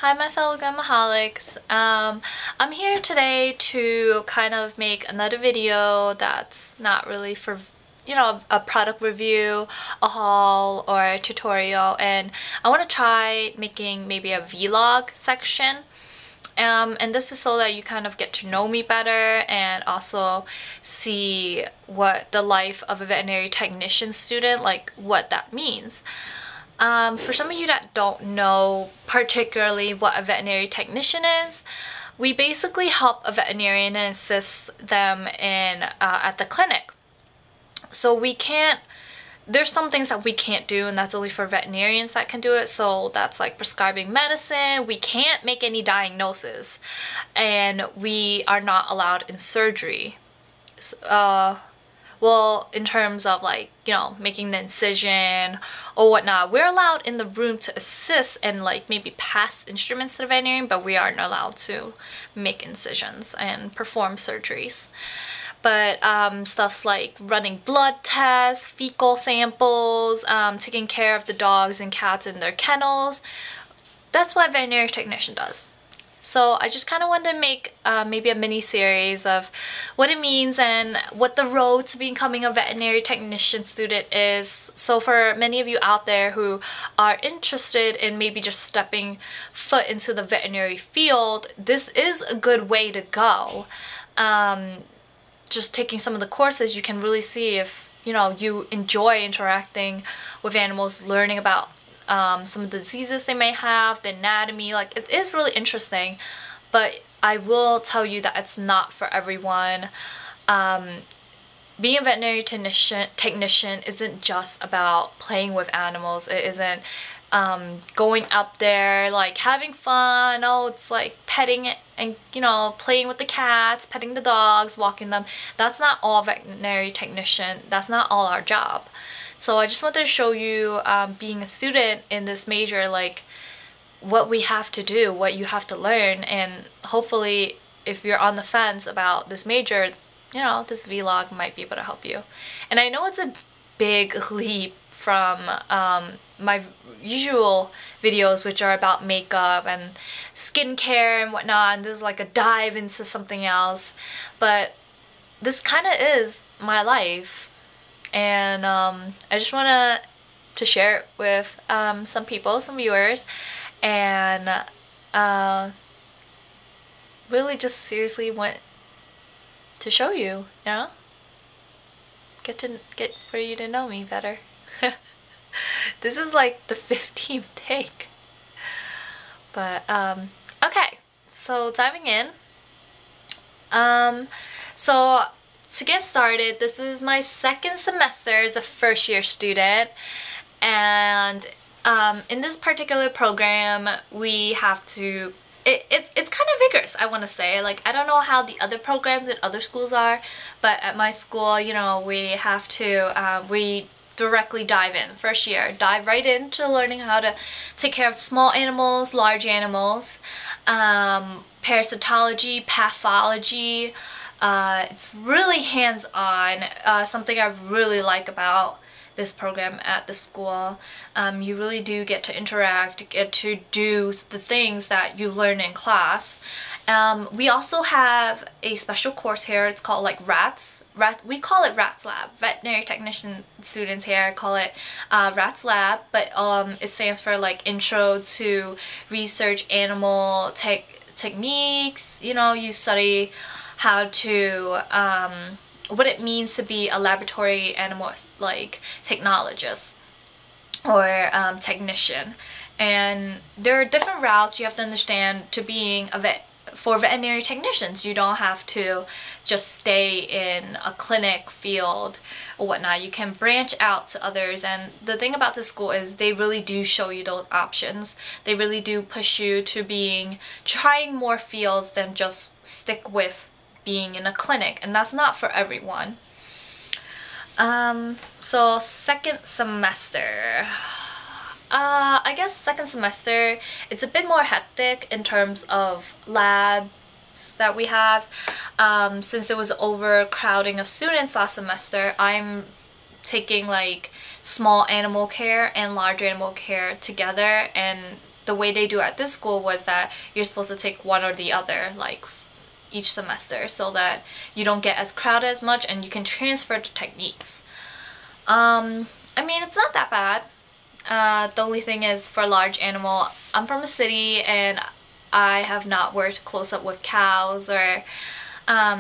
Hi, my fellow Gumaholics. I'm here today to kind of make another video that's not really for, a product review, a haul, or a tutorial, and I want to try making maybe a vlog section. And this is so that you kind of get to know me better and also see what the life of a veterinary technician student, like what that means. For some of you that don't know particularly what a veterinary technician is, we basically help a veterinarian and assist them in at the clinic. So there's some things that we can't do, and that's only for veterinarians that can do it. So that's like prescribing medicine. We can't make any diagnosis, and we are not allowed in surgery. Well, in terms of like, making the incision or whatnot, we're allowed in the room to assist and like maybe pass instruments to the veterinarian, but we aren't allowed to make incisions and perform surgeries. But stuffs like running blood tests, fecal samples, taking care of the dogs and cats in their kennels, that's what a veterinary technician does. So I just kind of wanted to make maybe a mini series of what it means and what the road to becoming a veterinary technician student is. So for many of you out there who are interested in maybe just stepping foot into the veterinary field, this is a good way to go. Just taking some of the courses, you can really see if you enjoy interacting with animals, learning about some of the diseases they may have, the anatomy. Like, it is really interesting, but I will tell you that it's not for everyone. Being a veterinary technician isn't just about playing with animals. It isn't going up there like having fun. Oh, it's like petting it and playing with the cats, petting the dogs, walking them. That's not all veterinary technician. That's not all our job. So I just wanted to show you, being a student in this major, like what we have to do, what you have to learn, and hopefully if you're on the fence about this major, this vlog might be able to help you. And I know it's a big leap from my usual videos, which are about makeup and skincare and whatnot, and this is like a dive into something else, but this kind of is my life. And I just want to share it with some people, some viewers, and really just seriously want to show you, get for you to know me better. This is like the 15th take. But okay, so diving in. So to get started, this is my second semester as a first-year student, and in this particular program we have to, it's kind of vigorous, I want to say. Like, I don't know how the other programs in other schools are, but at my school, we have to, we directly dive in, first year, dive right into learning how to take care of small animals, large animals, parasitology, pathology. It's really hands-on, something I really like about this program at the school. You really do get to interact, get to do the things that you learn in class. We also have a special course here. It's called like we call it RATS Lab. Veterinary technician students here call it RATS Lab, but it stands for like Intro to Research Animal Techniques. You study how to, what it means to be a laboratory animal like technologist or technician. And there are different routes you have to understand to being a vet. For veterinary technicians, you don't have to just stay in a clinic field or whatnot. You can branch out to others, and the thing about this school is they really do show you those options. They really do push you to trying more fields than just stick with being in a clinic, and that's not for everyone. So second semester. I guess second semester, it's a bit more hectic in terms of labs that we have. Since there was overcrowding of students last semester, I'm taking like small animal care and large animal care together, and the way they do at this school was that you're supposed to take one or the other, like each semester, so that you don't get as crowded as much and you can transfer the techniques. I mean, it's not that bad. The only thing is, for large animal, I'm from a city and I have not worked close up with cows or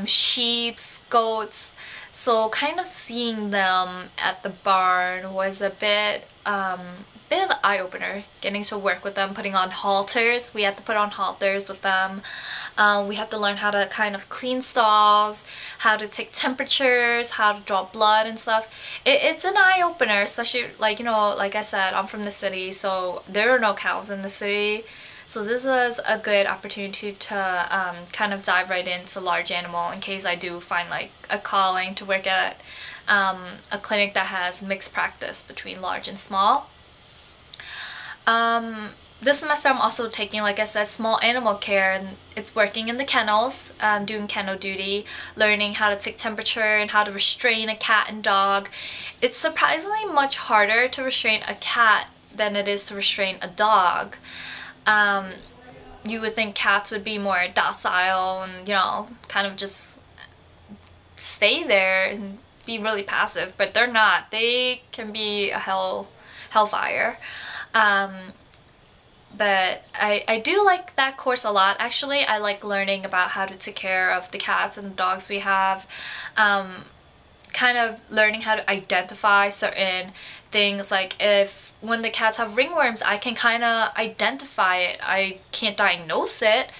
sheep, goats, so kind of seeing them at the barn was a bit of an eye-opener. Getting to work with them, putting on halters. We had to put on halters with them. We had to learn how to kind of clean stalls, how to take temperatures, how to draw blood and stuff. It's an eye-opener, especially, like, you know, like I said, I'm from the city, so there are no cows in the city. So this was a good opportunity to kind of dive right into large animal in case I do find like a calling to work at a clinic that has mixed practice between large and small. This semester I'm also taking, like I said, small animal care, and it's working in the kennels, doing kennel duty, learning how to take temperature and how to restrain a cat and dog. It's surprisingly much harder to restrain a cat than it is to restrain a dog. You would think cats would be more docile and, you know, kind of just stay there and be really passive, but they're not. They can be a hellfire. But I do like that course a lot. Actually, I like learning about how to take care of the cats and the dogs we have. Kind of learning how to identify certain things, like when the cats have ringworms, I can kind of identify it. I can't diagnose it,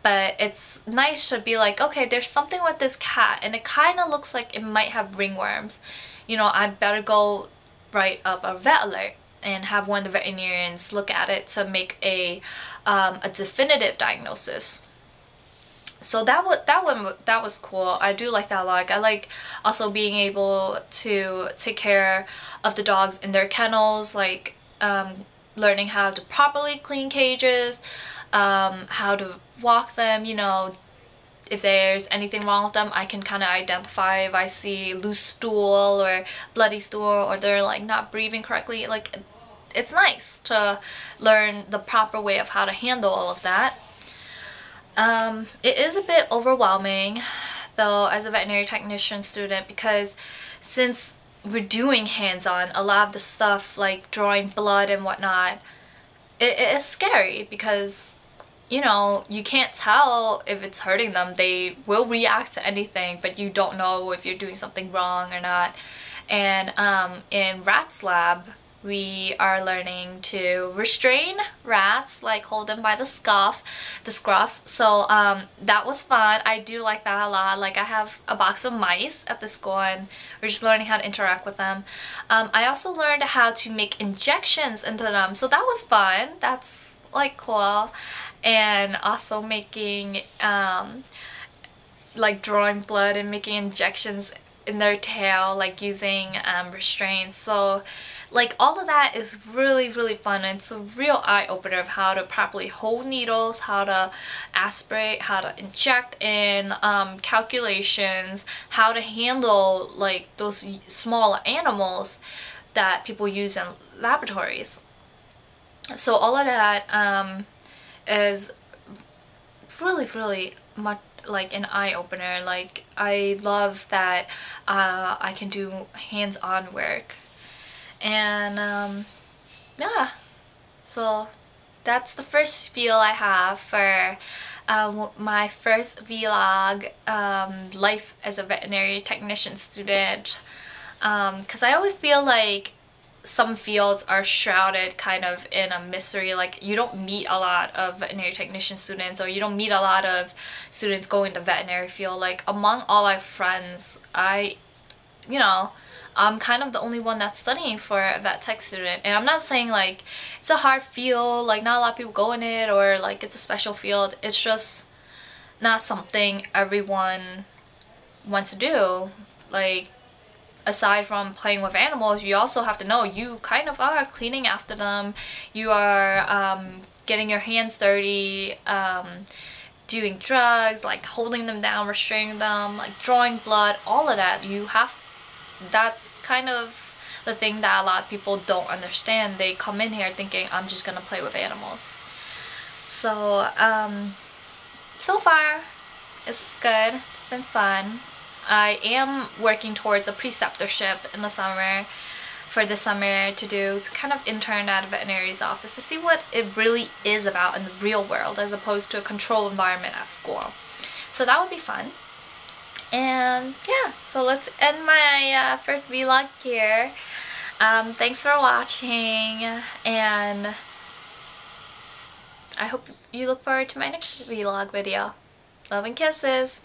but it's nice to be like, okay, there's something with this cat and it kind of looks like it might have ringworms. You know, I better go write up a vet alert and have one of the veterinarians look at it to make a definitive diagnosis. So that was cool. I do like that a lot. I like also being able to take care of the dogs in their kennels, like learning how to properly clean cages, how to walk them, you know, if there's anything wrong with them, I can kind of identify if I see loose stool or bloody stool or they're like not breathing correctly. Like, it's nice to learn the proper way of how to handle all of that. It is a bit overwhelming though as a veterinary technician student, because since we're doing hands-on, a lot of the stuff like drawing blood and whatnot, it is scary because, you know, you can't tell if it's hurting them. They will react to anything, but you don't know if you're doing something wrong or not. And in Rat's lab, we are learning to restrain rats, like hold them by the scruff. So that was fun. I do like that a lot. Like, I have a box of mice at the school and we're just learning how to interact with them. I also learned how to make injections into them, so that was fun. That's like cool. And also making like drawing blood and making injections in their tail, like using restraints. So like all of that is really, really fun, and it's a real eye-opener of how to properly hold needles, how to aspirate, how to inject in, calculations, how to handle like those smaller animals that people use in laboratories. So all of that is really, really much like an eye-opener. Like, I love that I can do hands-on work. And yeah, so that's the first spiel I have for my first vlog, life as a veterinary technician student, because I always feel like some fields are shrouded kind of in a mystery. Like, you don't meet a lot of veterinary technician students, or you don't meet a lot of students going to veterinary field. Like, among all our friends, you know, I'm kind of the only one that's studying for a vet tech student. And I'm not saying like it's a hard field, like not a lot of people go in it, or like it's a special field. It's just not something everyone wants to do. Like, aside from playing with animals, you also have to know you kind of are cleaning after them. You are getting your hands dirty, doing drugs, like holding them down, restraining them, like drawing blood, all of that. That's kind of the thing that a lot of people don't understand. They come in here thinking, I'm just gonna play with animals. So so far it's good. It's been fun. I am working towards a preceptorship in the summer, for the summer to kind of intern at a veterinary's office to see what it really is about in the real world as opposed to a controlled environment at school. So that would be fun. And yeah, so let's end my first vlog here. Thanks for watching, and I hope you look forward to my next vlog video. Love and kisses!